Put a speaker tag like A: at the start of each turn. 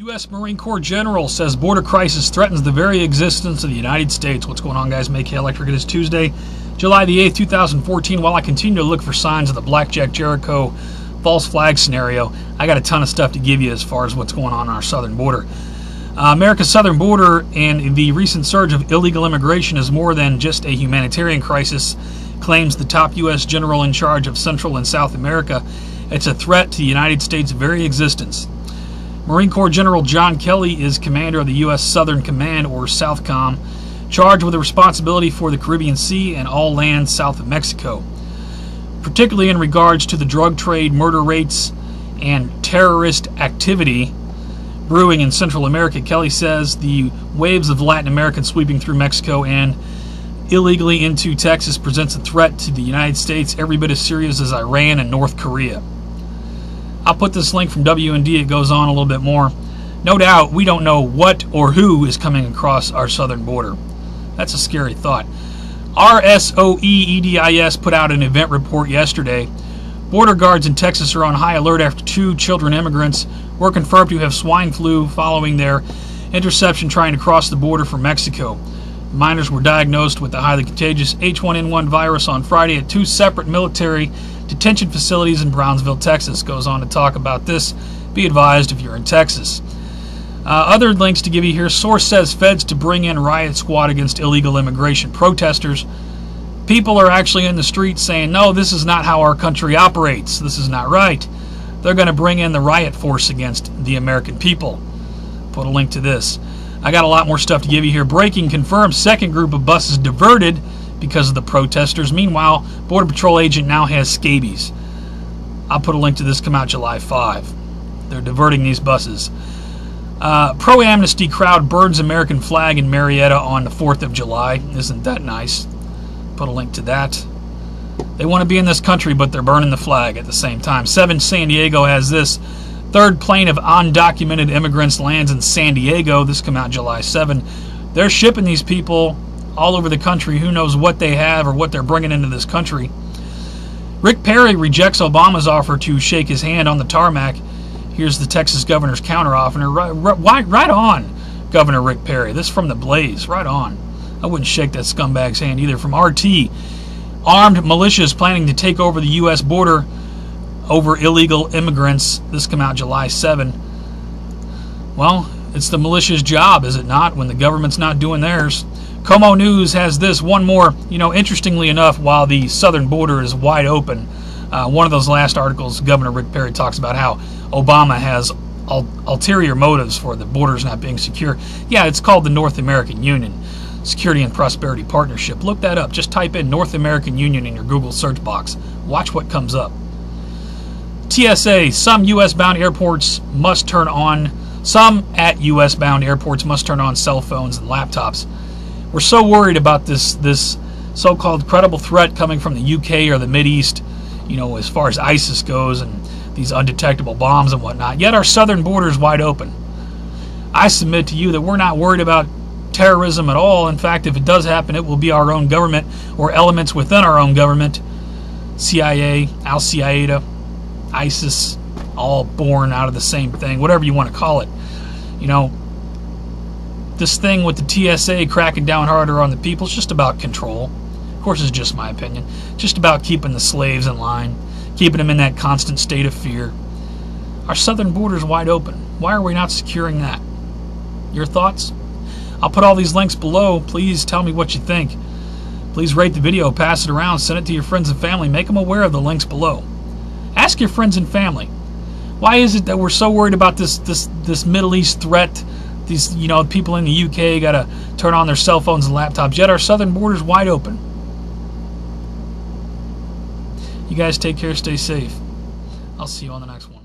A: U.S. Marine Corps General says border crisis threatens the very existence of the United States. What's going on, guys? MaKaElectric. It is Tuesday, July the 8th, 2014. While I continue to look for signs of the Blackjack Jericho false flag scenario, I got a ton of stuff to give you as far as what's going on our southern border. America's southern border and the recent surge of illegal immigration is more than just a humanitarian crisis, claims the top U.S. general in charge of Central and South America. It's a threat to the United States' very existence. Marine Corps General John Kelly is commander of the U.S. Southern Command, or SOUTHCOM, charged with the responsibility for the Caribbean Sea and all land south of Mexico, particularly in regards to the drug trade, murder rates, and terrorist activity brewing in Central America. Kelly says the waves of Latin Americans sweeping through Mexico and illegally into Texas presents a threat to the United States every bit as serious as Iran and North Korea. I'll put this link from WND. It goes on a little bit more. No doubt, we don't know what or who is coming across our southern border. That's a scary thought. RSOE EDIS put out an event report yesterday. Border guards in Texas are on high alert after 2 children immigrants were confirmed to have swine flu following their interception trying to cross the border from Mexico. Minors were diagnosed with the highly contagious H1N1 virus on Friday at 2 separate military detention facilities in Brownsville, Texas. Goes on to talk about this. Be advised if you're in Texas. Other links to give you here. Source says feds to bring in riot squad against illegal immigration protesters. People are actually in the streets saying, no, this is not how our country operates. This is not right. They're going to bring in the riot force against the American people. Put a link to this. I got a lot more stuff to give you here. Breaking confirmed second group of buses diverted because of the protesters. Meanwhile, Border Patrol agent now has scabies. I'll put a link to this. Come out July 5. They're diverting these buses. Pro-Amnesty crowd burns American flag in Marietta on the 4th of July. Isn't that nice? Put a link to that. They want to be in this country, but they're burning the flag at the same time. 7 San Diego has this. Third plane of undocumented immigrants lands in San Diego. This come out July 7. They're shipping these people all over the country. Who knows what they have or what they're bringing into this country. Rick Perry rejects Obama's offer to shake his hand on the tarmac. Here's the Texas governor's counteroffer. Right on, Governor Rick Perry. This from the Blaze. Right on. I wouldn't shake that scumbag's hand either. From RT, armed militias planning to take over the U.S. border over illegal immigrants. This come out July 7. Well, it's the militia's job, is it not, when the government's not doing theirs? Como News has this. One more. Interestingly enough, while the southern border is wide open, one of those last articles, Governor Rick Perry talks about how Obama has ulterior motives for the borders not being secure. Yeah, it's called the North American Union Security and Prosperity Partnership. Look that up. Just type in North American Union in your Google search box. Watch what comes up. TSA, some at U.S. bound airports must turn on cell phones and laptops. We're so worried about this so-called credible threat coming from the UK or the Mideast, as far as ISIS goes and these undetectable bombs and whatnot. Yet our southern border is wide open. I submit to you that we're not worried about terrorism at all. In fact, if it does happen, it will be our own government or elements within our own government. CIA, Al-Qaeda, ISIS, all born out of the same thing, whatever you want to call it. This thing with the TSA cracking down harder on the people is just about control. Of course, it's just my opinion. Just about keeping the slaves in line, keeping them in that constant state of fear. Our southern border is wide open. Why are we not securing that? Your thoughts? I'll put all these links below. Please tell me what you think. Please rate the video, pass it around, send it to your friends and family, make them aware of the links below. Ask your friends and family, why is it that we're so worried about this Middle East threat? These people in the UK got to turn on their cell phones and laptops, yet our southern border is wide open. You guys take care, stay safe. I'll see you on the next one.